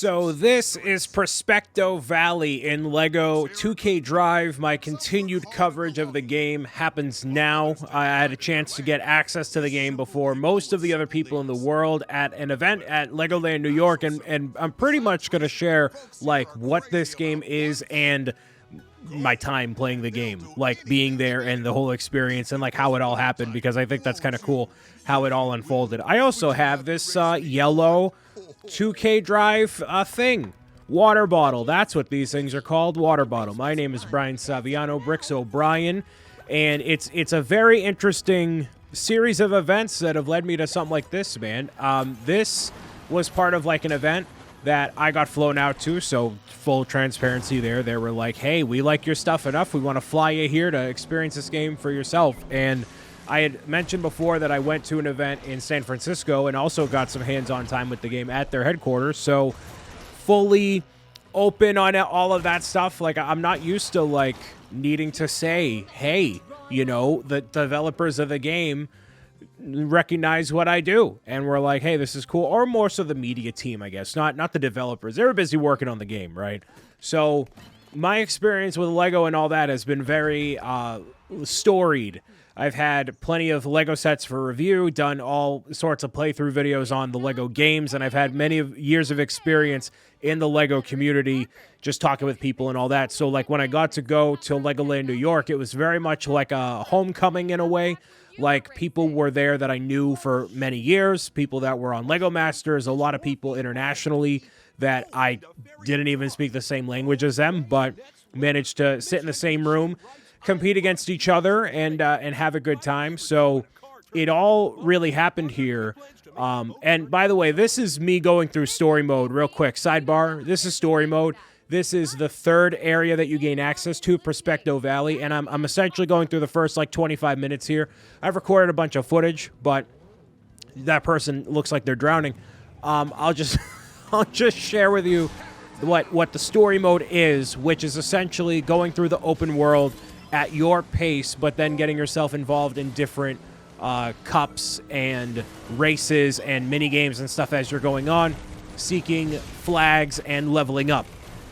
So this is Prospecto Valley in LEGO 2K Drive. My continued coverage of the game happens now. I had a chance to get access to the game before most of the other people in the world at an event at Legoland New York, and I'm pretty much going to share like what this game is and my time playing the game, like being there and the whole experience and like how it all happened, because I think that's kind of cool how it all unfolded. I also have this yellow 2K Drive thing. Water bottle. That's what these things are called. Water bottle. My name is Brian Saviano, Bricks O'Brien, and it's a very interesting series of events that have led me to something like this, man. This was part of like an event that I got flown out to, so full transparency there. They were like, hey, we like your stuff enough. We want to fly you here to experience this game for yourself. And I had mentioned before that I went to an event in San Francisco and also got some hands-on time with the game at their headquarters. So fully open on all of that stuff. Like, I'm not used to like needing to say, hey, you know, the developers of the game recognize what I do, and we're like, hey, this is cool. Or more so the media team, I guess, not the developers. They were busy working on the game, right? So my experience with Lego and all that has been very storied. I've had plenty of Lego sets for review, done all sorts of playthrough videos on the Lego games, and I've had many years of experience in the Lego community, just talking with people and all that. So like when I got to go to Legoland New York, it was very much like a homecoming in a way. Like, people were there that I knew for many years, people that were on Lego Masters, a lot of people internationally that I didn't even speak the same language as them, but managed to sit in the same room, compete against each other, and have a good time. So it all really happened here. And by the way, this is me going through story mode real quick. Sidebar, this is story mode. This is the third area that you gain access to, Prospecto Valley, and I'm essentially going through the first, like, 25 minutes here. I've recorded a bunch of footage, but that person looks like they're drowning. I'll just share with you what the story mode is, which is essentially going through the open world at your pace, but then getting yourself involved in different cups and races and mini games and stuff as you're going on, seeking flags and leveling up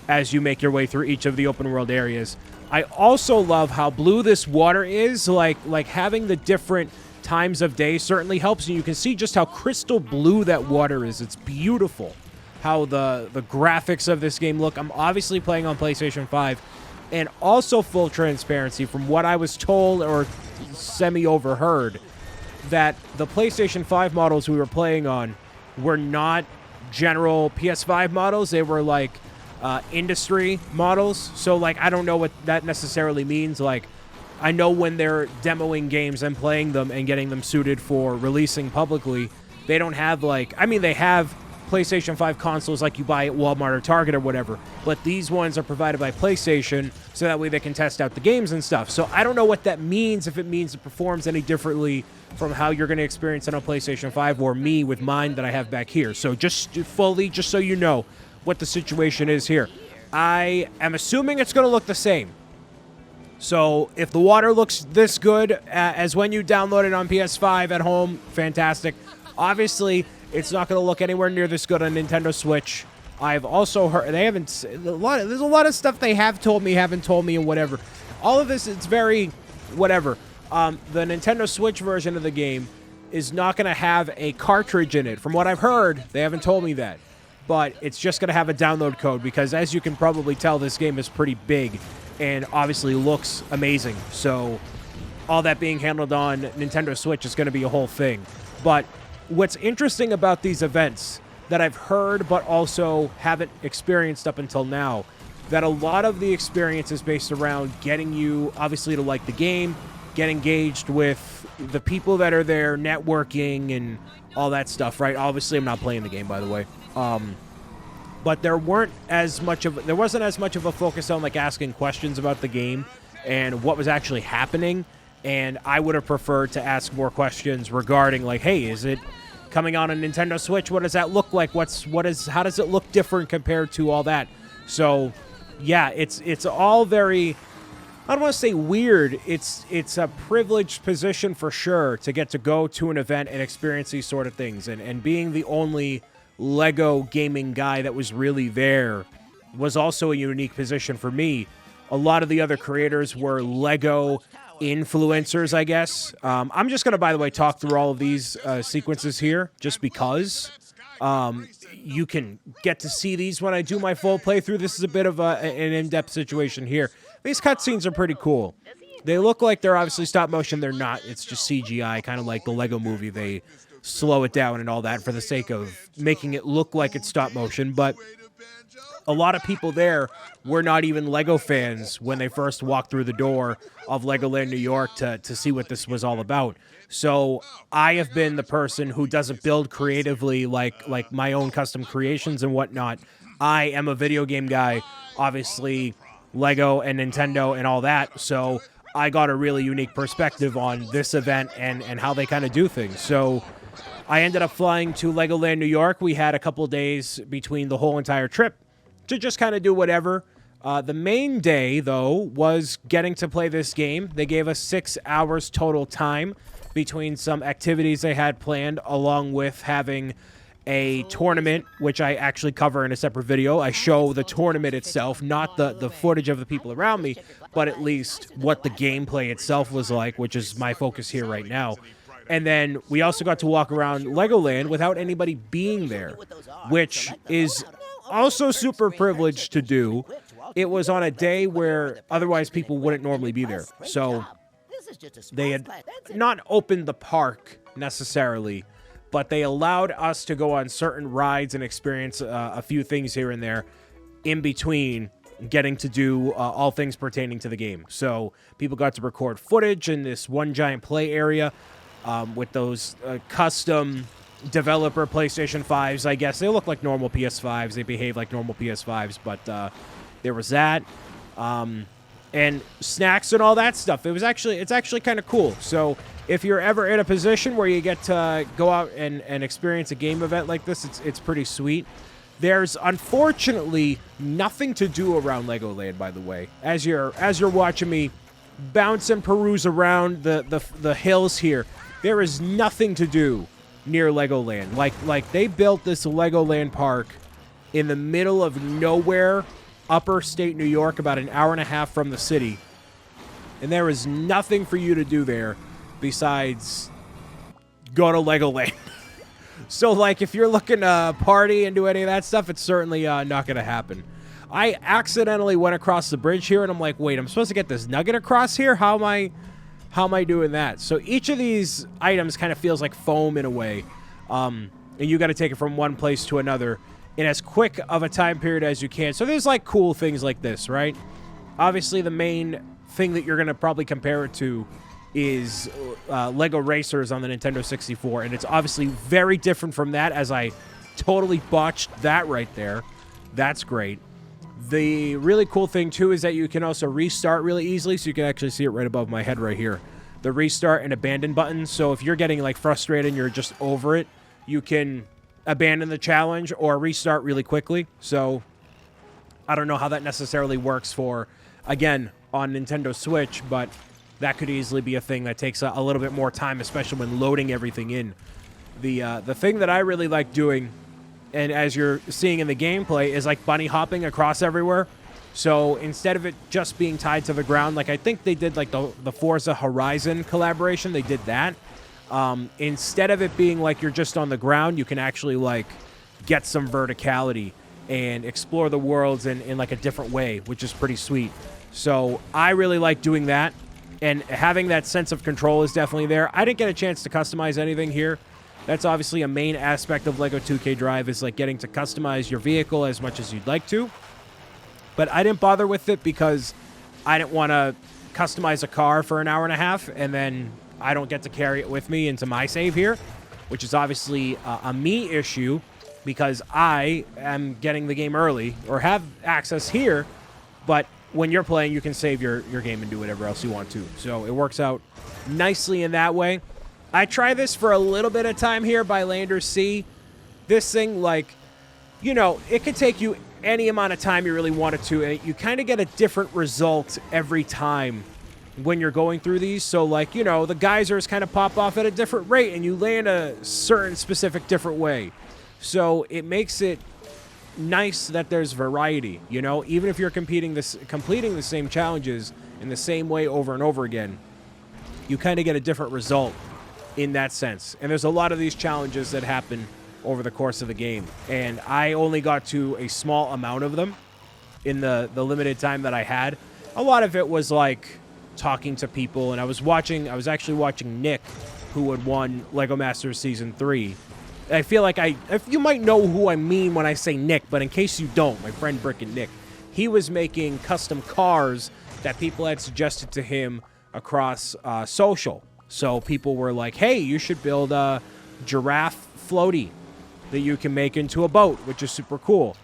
as you make your way through each of the open world areas. I also love how blue this water is. Like having the different times of day certainly helps, and you can see just how crystal blue that water is. It's beautiful how the graphics of this game look. I'm obviously playing on PlayStation 5, and also full transparency from what I was told or semi-overheard, that the PlayStation 5 models we were playing on were not general PS5 models. They were like industry models. So like, I don't know what that necessarily means. Like, I know when they're demoing games and playing them and getting them suited for releasing publicly, they don't have like, I mean, they have PlayStation 5 consoles like you buy at Walmart or Target or whatever, but these ones are provided by PlayStation, so that way they can test out the games and stuff. So I don't know what that means, if it means it performs any differently from how you're going to experience it on PlayStation 5 or me with mine that I have back here. So just so you know what the situation is here. I am assuming it's going to look the same. So if the water looks this good as when you download it on PS5 at home, fantastic. Obviously, it's not going to look anywhere near this good on Nintendo Switch. I've also heard there's a lot of stuff they have told me, haven't told me, and whatever. All of this, it's very whatever. The Nintendo Switch version of the game is not going to have a cartridge in it. From what I've heard, they haven't told me that. But it's just going to have a download code, because as you can probably tell, this game is pretty big and obviously looks amazing. So all that being handled on Nintendo Switch is going to be a whole thing. But what's interesting about these events that I've heard but also haven't experienced up until now, that a lot of the experience is based around getting you, obviously, to like the game, get engaged with the people that are there, networking, and all that stuff, right? Obviously, I'm not playing the game, by the way. But there wasn't as much of a focus on like asking questions about the game and what was actually happening. And I would have preferred to ask more questions regarding like, hey, is it coming on a Nintendo Switch? What does that look like? How does it look different compared to all that? So yeah, it's all very, I don't want to say weird. It's a privileged position for sure to get to go to an event and experience these sort of things. And being the only Lego gaming guy that was really there was also a unique position for me. A lot of the other creators were Lego influencers, I guess. I'm just going to, by the way, talk through all of these sequences here just because you can get to see these when I do my full playthrough. This is a bit of an in-depth situation here. These cutscenes are pretty cool. They look like they're obviously stop motion. They're not. It's just CGI, kind of like the Lego movie. They slow it down and all that for the sake of making it look like it's stop motion. But a lot of people there were not even Lego fans when they first walked through the door of Legoland New York to see what this was all about. So I have been the person who doesn't build creatively like my own custom creations and whatnot. I am a video game guy, obviously Lego and Nintendo and all that. So I got a really unique perspective on this event and how they kind of do things. So I ended up flying to Legoland New York. We had a couple days between the whole entire trip to just kind of do whatever. The main day, though, was getting to play this game. They gave us 6 hours total time between some activities they had planned, along with having a tournament, which I actually cover in a separate video. I show the tournament itself, not the footage of the people around me, but at least what the gameplay itself was like, which is my focus here right now. And then we also got to walk around Legoland without anybody being there, which is also super privileged to do. It was on a day where otherwise people wouldn't normally be there. So they had not opened the park necessarily, but they allowed us to go on certain rides and experience a few things here and there in between getting to do all things pertaining to the game. So people got to record footage in this one giant play area with those custom developer PlayStation 5s, I guess. They look like normal PS5s. They behave like normal PS5s, but there was that. And snacks and all that stuff. It's actually kind of cool. So if you're ever in a position where you get to go out and experience a game event like this, it's pretty sweet. There's unfortunately nothing to do around Legoland, by the way. As you're watching me bounce and peruse around the hills here, there is nothing to do near Legoland. Like they built this Legoland park in the middle of nowhere, upper state New York, about an hour and a half from the city. And there is nothing for you to do there besides go to Legoland. So, like, if you're looking to party and do any of that stuff, it's certainly not going to happen. I accidentally went across the bridge here, and I'm like, wait, I'm supposed to get this nugget across here? How am I doing that? So each of these items kind of feels like foam in a way. And you got to take it from one place to another in as quick of a time period as you can. So there's, like, cool things like this, right? Obviously, the main thing that you're going to probably compare it to is Lego Racers on the Nintendo 64, and it's obviously very different from that, as I totally botched that right there. That's great. The really cool thing, too, is that you can also restart really easily, so you can actually see it right above my head right here. The restart and abandon buttons, so if you're getting, like, frustrated and you're just over it, you can abandon the challenge or restart really quickly. So I don't know how that necessarily works for, again, on Nintendo Switch, but that could easily be a thing that takes a little bit more time, especially when loading everything in. The thing that I really like doing, and as you're seeing in the gameplay, is like bunny hopping across everywhere. So instead of it just being tied to the ground, like I think they did like the Forza Horizon collaboration, they did that. Instead of it being like you're just on the ground, you can actually like get some verticality and explore the worlds in like a different way, which is pretty sweet. So I really like doing that. And having that sense of control is definitely there. I didn't get a chance to customize anything here. That's obviously a main aspect of LEGO 2K Drive, is like getting to customize your vehicle as much as you'd like to. But I didn't bother with it because I didn't want to customize a car for an hour and a half, and then I don't get to carry it with me into my save here, which is obviously a me issue because I am getting the game early or have access here, but when you're playing, you can save your game and do whatever else you want to. So it works out nicely in that way. I try this for a little bit of time here by Lander C. This thing, like, you know, it could take you any amount of time you really wanted to, and you kind of get a different result every time when you're going through these. So, like, you know, the geysers kind of pop off at a different rate, and you land a certain specific different way. So it makes it nice that there's variety, you know? Even if you're completing the same challenges in the same way over and over again, you kind of get a different result in that sense. And there's a lot of these challenges that happen over the course of the game, and I only got to a small amount of them in the limited time that I had. A lot of it was like talking to people, and I was actually watching Nick, who had won Lego Masters Season 3. I feel like you might know who I mean when I say Nick, but in case you don't, my friend Brick and Nick, he was making custom cars that people had suggested to him across social. So people were like, hey, you should build a giraffe floaty that you can make into a boat, which is super cool.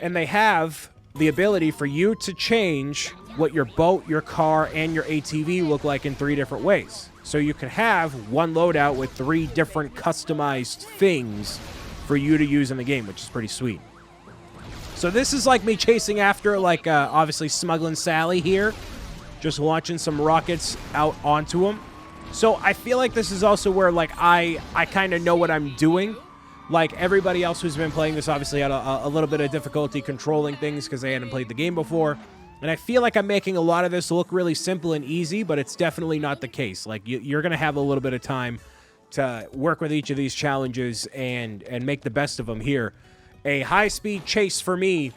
And they have the ability for you to change what your boat, your car, and your ATV look like in 3 different ways. So you can have one loadout with 3 different customized things for you to use in the game, which is pretty sweet. So this is like me chasing after, like, obviously Smuggling Sally here, just launching some rockets out onto him. So I feel like this is also where, like, I kind of know what I'm doing. Like, everybody else who's been playing this obviously had a little bit of difficulty controlling things because they hadn't played the game before. And I feel like I'm making a lot of this look really simple and easy, but it's definitely not the case. Like, you're going to have a little bit of time to work with each of these challenges and make the best of them here. A high-speed chase for me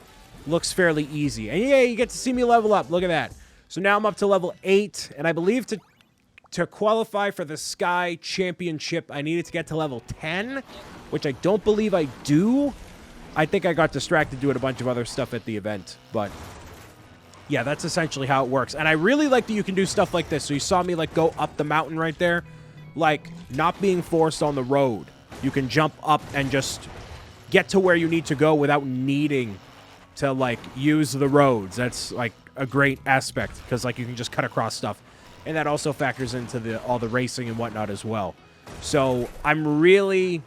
looks fairly easy. And yeah, you get to see me level up. Look at that. So now I'm up to level 8, and I believe to qualify for the Sky Championship, I needed to get to level 10, which I don't believe I do. I think I got distracted doing a bunch of other stuff at the event, but yeah, that's essentially how it works. And I really like that you can do stuff like this. So you saw me, like, go up the mountain right there, like, not being forced on the road. You can jump up and just get to where you need to go without needing to, like, use the roads. That's, like, a great aspect because, like, you can just cut across stuff. And that also factors into all the racing and whatnot as well. So I'm really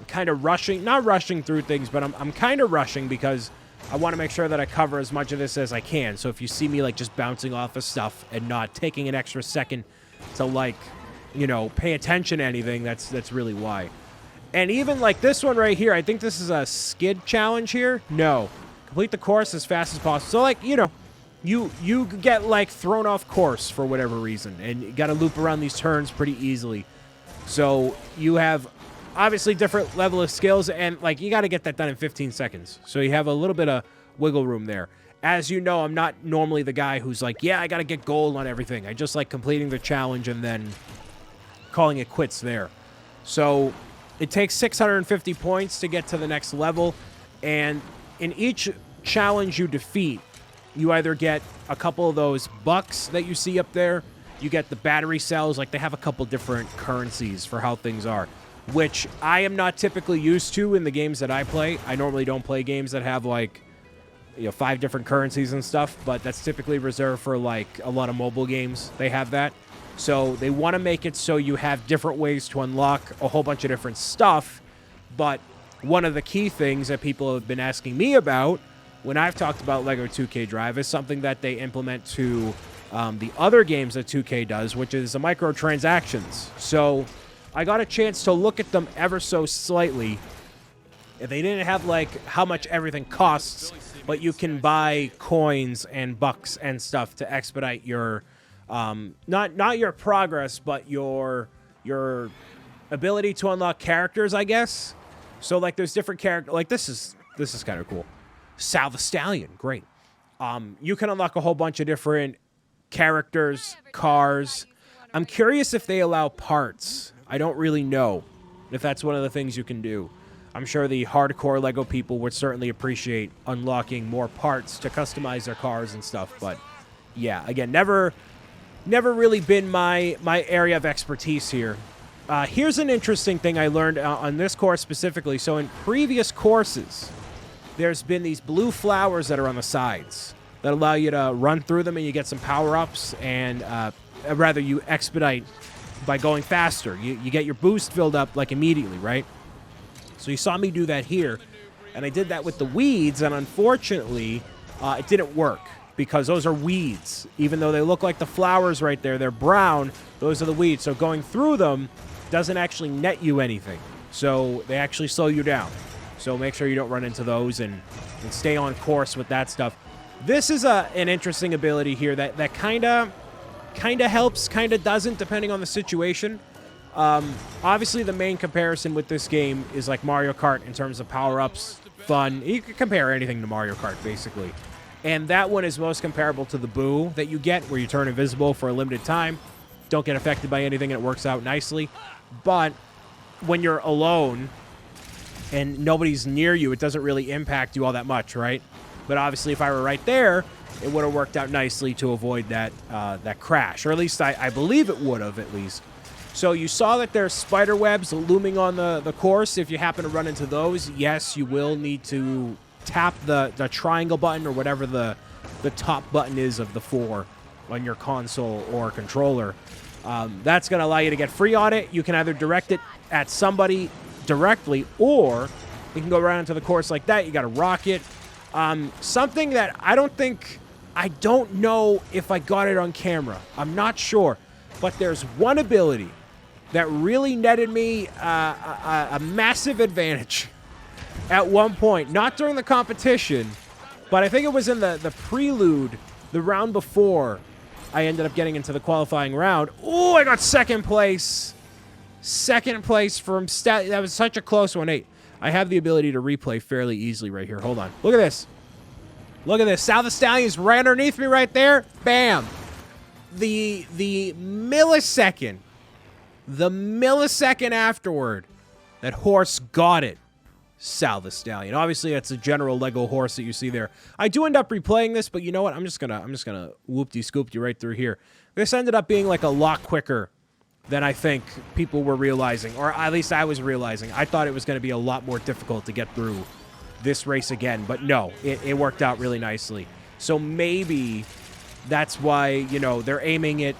kind of rushing, not rushing through things, but I'm kind of rushing because I want to make sure that I cover as much of this as I can. So if you see me, like, just bouncing off of stuff and not taking an extra second to, like, you know, pay attention to anything, that's really why. And even, like, this one right here, I think this is a skid challenge here. No. Complete the course as fast as possible. So, like, you know, you get, like, thrown off course for whatever reason, and you got to loop around these turns pretty easily. So you have obviously different level of skills, and, like, you got to get that done in 15 seconds. So you have a little bit of wiggle room there. As you know, I'm not normally the guy who's like, yeah, I got to get gold on everything. I just like completing the challenge and then calling it quits there. So it takes 650 points to get to the next level, and in each challenge you defeat, you either get a couple of those bucks that you see up there, you get the battery cells, like, they have a couple different currencies for how things are, which I am not typically used to in the games that I play. I normally don't play games that have, like, you know, 5 different currencies and stuff, but that's typically reserved for, like, a lot of mobile games. They have that. So they want to make it so you have different ways to unlock a whole bunch of different stuff, but one of the key things that people have been asking me about when I've talked about Lego 2K Drive is something that they implement to the other games that 2K does, which is the microtransactions. So I got a chance to look at them ever so slightly. They didn't have, like, how much everything costs, but you can buy coins and bucks and stuff to expedite your, not your progress, but your ability to unlock characters, I guess. So, like, there's different characters. Like, this is kind of cool. Sal the Stallion, great. You can unlock a whole bunch of different characters, cars. I'm curious if they allow parts. I don't really know if that's one of the things you can do. I'm sure the hardcore Lego people would certainly appreciate unlocking more parts to customize their cars and stuff. But yeah, again, never really been my area of expertise here. Here's an interesting thing I learned on this course specifically. So in previous courses, there's been these blue flowers that are on the sides that allow you to run through them and you get some power-ups, and rather you expedite by going faster. You get your boost filled up, like, immediately, right? So you saw me do that here, and I did that with the weeds, and unfortunately, it didn't work because those are weeds. Even though they look like the flowers right there, they're brown, those are the weeds. So going through them doesn't actually net you anything. So they actually slow you down. So make sure you don't run into those and stay on course with that stuff. This is an interesting ability here that kind of helps, kind of doesn't, depending on the situation. Obviously, the main comparison with this game is like Mario Kart in terms of power-ups, fun. You can compare anything to Mario Kart, basically. And that one is most comparable to the Boo that you get, where you turn invisible for a limited time. Don't get affected by anything, and it works out nicely. But when you're alone and nobody's near you, it doesn't really impact you all that much, right? But obviously, if I were right there, it would have worked out nicely to avoid that that crash. Or at least I believe it would have, at least. So you saw that there's spider webs looming on the course. If you happen to run into those, yes, you will need to tap the triangle button or whatever the top button is of the 4 on your console or controller. That's going to allow you to get free on it. You can either direct it at somebody directly, or you can go around to the course like that. You got to rock it. Something that I don't know if I got it on camera. I'm not sure. But there's one ability that really netted me a massive advantage at one point. Not during the competition, but I think it was in the prelude, the round before I ended up getting into the qualifying round. Oh, I got second place. Second place from that was such a close one. Hey, I have the ability to replay fairly easily right here. Hold on. Look at this. Look at this. South of Stallions right underneath me right there. Bam. The millisecond afterward, that horse got it. South of Stallion. Obviously, that's a general Lego horse that you see there. I do end up replaying this, but you know what? I'm just gonna whoop-de-scoop you right through here. This ended up being like a lot quicker than I think people were realizing, or at least I was realizing. I thought it was going to be a lot more difficult to get through this race again, but no, it worked out really nicely. So maybe that's why, you know, they're aiming it,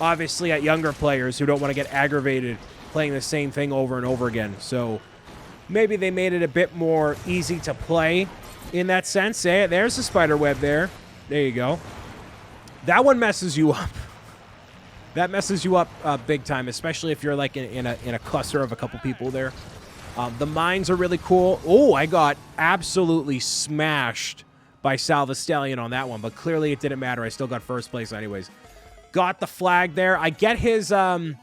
obviously, at younger players who don't want to get aggravated playing the same thing over and over again. So maybe they made it a bit more easy to play in that sense. There's a spider web there. There you go. That one messes you up. That messes you up big time, especially if you're like in a cluster of a couple people there. The mines are really cool. Oh, I got absolutely smashed by Salva Stallion on that one, but clearly it didn't matter. I still got first place anyways. Got the flag there. I get his car.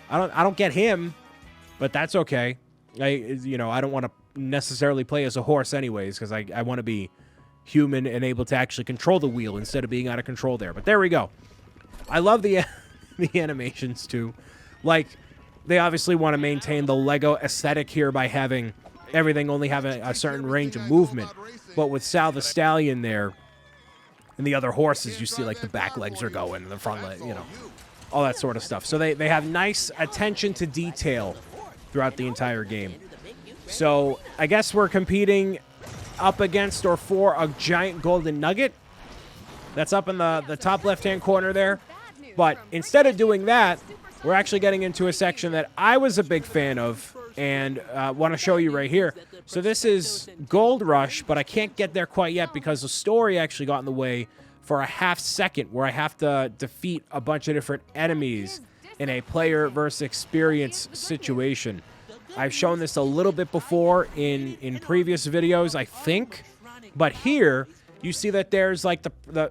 I don't get him, but that's okay. I don't want to necessarily play as a horse anyways, because I want to be human and able to actually control the wheel instead of being out of control there. But there we go. I love the animations too. Like, they obviously want to maintain the Lego aesthetic here by having everything only have a certain range of movement. But with Sal the Stallion there and the other horses, you see like the back legs are going and the front leg, all that sort of stuff. So they have nice attention to detail throughout the entire game. So I guess we're competing up against or for a giant golden nugget. That's up in the top left-hand corner there. But instead of doing that, we're actually getting into a section that I was a big fan of and want to show you right here. So this is Gold Rush, but I can't get there quite yet because the story actually got in the way for a half second where I have to defeat a bunch of different enemies in a player versus experience situation. I've shown this a little bit before in previous videos, I think. But here, you see that there's like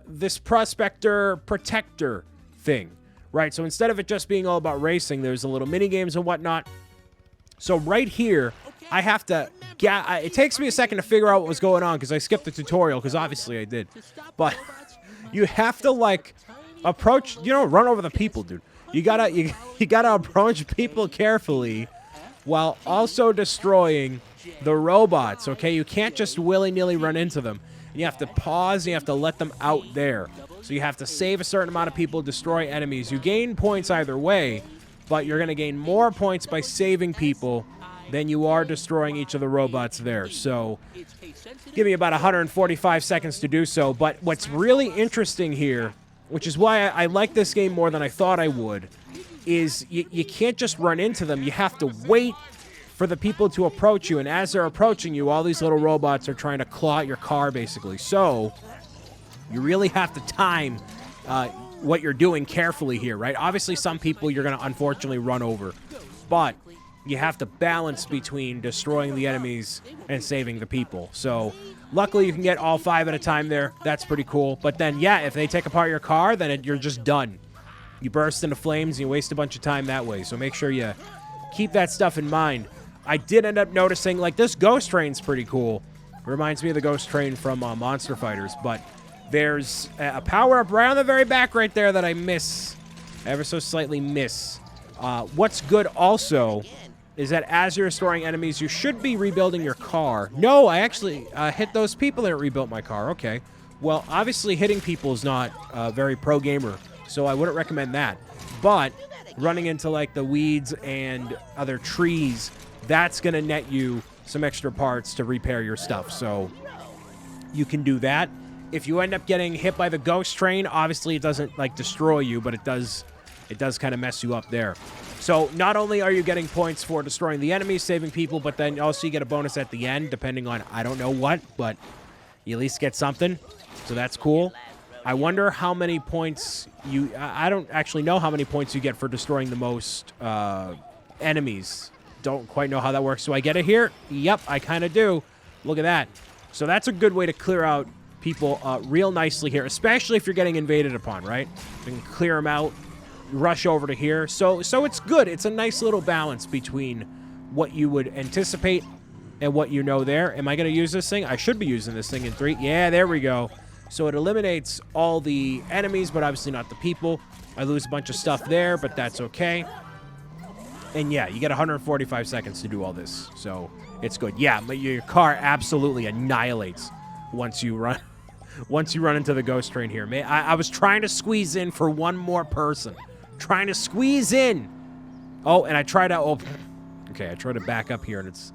this Prospector Protector thing, right? So instead of it just being all about racing, there's a little mini games and whatnot. So right here, I have to it takes me a second to figure out what was going on because I skipped the tutorial, because obviously I did. But you have to like approach, run over the people, dude. You gotta approach people carefully while also destroying the robots, okay? You can't just willy-nilly run into them. You have to pause and you have to let them out there. So you have to save a certain amount of people, destroy enemies. You gain points either way, but you're going to gain more points by saving people than you are destroying each of the robots there. So give me about 145 seconds to do so. But what's really interesting here, which is why I like this game more than I thought I would, is you can't just run into them. You have to wait for the people to approach you. And as they're approaching you, all these little robots are trying to claw at your car, basically. So you really have to time what you're doing carefully here, right? Obviously, some people you're going to unfortunately run over. But you have to balance between destroying the enemies and saving the people. So luckily you can get all 5 at a time there. That's pretty cool. But then, yeah, if they take apart your car, then you're just done. You burst into flames and you waste a bunch of time that way. So make sure you keep that stuff in mind. I did end up noticing, like, this ghost train's pretty cool. It reminds me of the ghost train from Monster Fighters. But there's a power-up right on the very back right there that I miss. Ever so slightly miss. What's good also is that as you're restoring enemies, you should be rebuilding your car. No, I actually hit those people that rebuilt my car. Okay. Well, obviously hitting people is not very pro-gamer, so I wouldn't recommend that. But running into, like, the weeds and other trees, that's going to net you some extra parts to repair your stuff. So you can do that. If you end up getting hit by the ghost train, obviously it doesn't, like, destroy you, but it does kind of mess you up there. So not only are you getting points for destroying the enemies, saving people, but then also you get a bonus at the end, depending on I don't know what, but you at least get something. So that's cool. I wonder how many points I don't actually know how many points you get for destroying the most enemies. Don't quite know how that works. Do I get it here? Yep, I kind of do. Look at that. So that's a good way to clear out people real nicely here, especially if you're getting invaded upon, right? You can clear them out. Rush over to here. So it's good. It's a nice little balance between what you would anticipate and what you know there. Am I going to use this thing? I should be using this thing in 3. Yeah, there we go. So it eliminates all the enemies, but obviously not the people. I lose a bunch of stuff there, but that's okay. And yeah, you get 145 seconds to do all this. So it's good. Yeah, but your car absolutely annihilates once you run into the ghost train here. I was trying to squeeze in for one more person. Trying to squeeze in. Oh, and I tried to... Oh, okay, I tried to back up here, and it's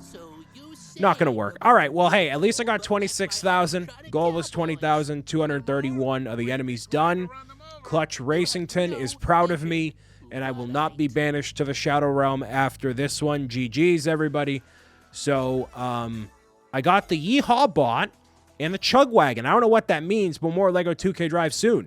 not going to work. All right, well, hey, at least I got 26,000. Goal was 20,231 of the enemies done. Clutch Racington is proud of me, and I will not be banished to the Shadow Realm after this one. GG's, everybody. So, I got the Yeehaw Bot and the Chug Wagon. I don't know what that means, but more LEGO 2K Drive soon.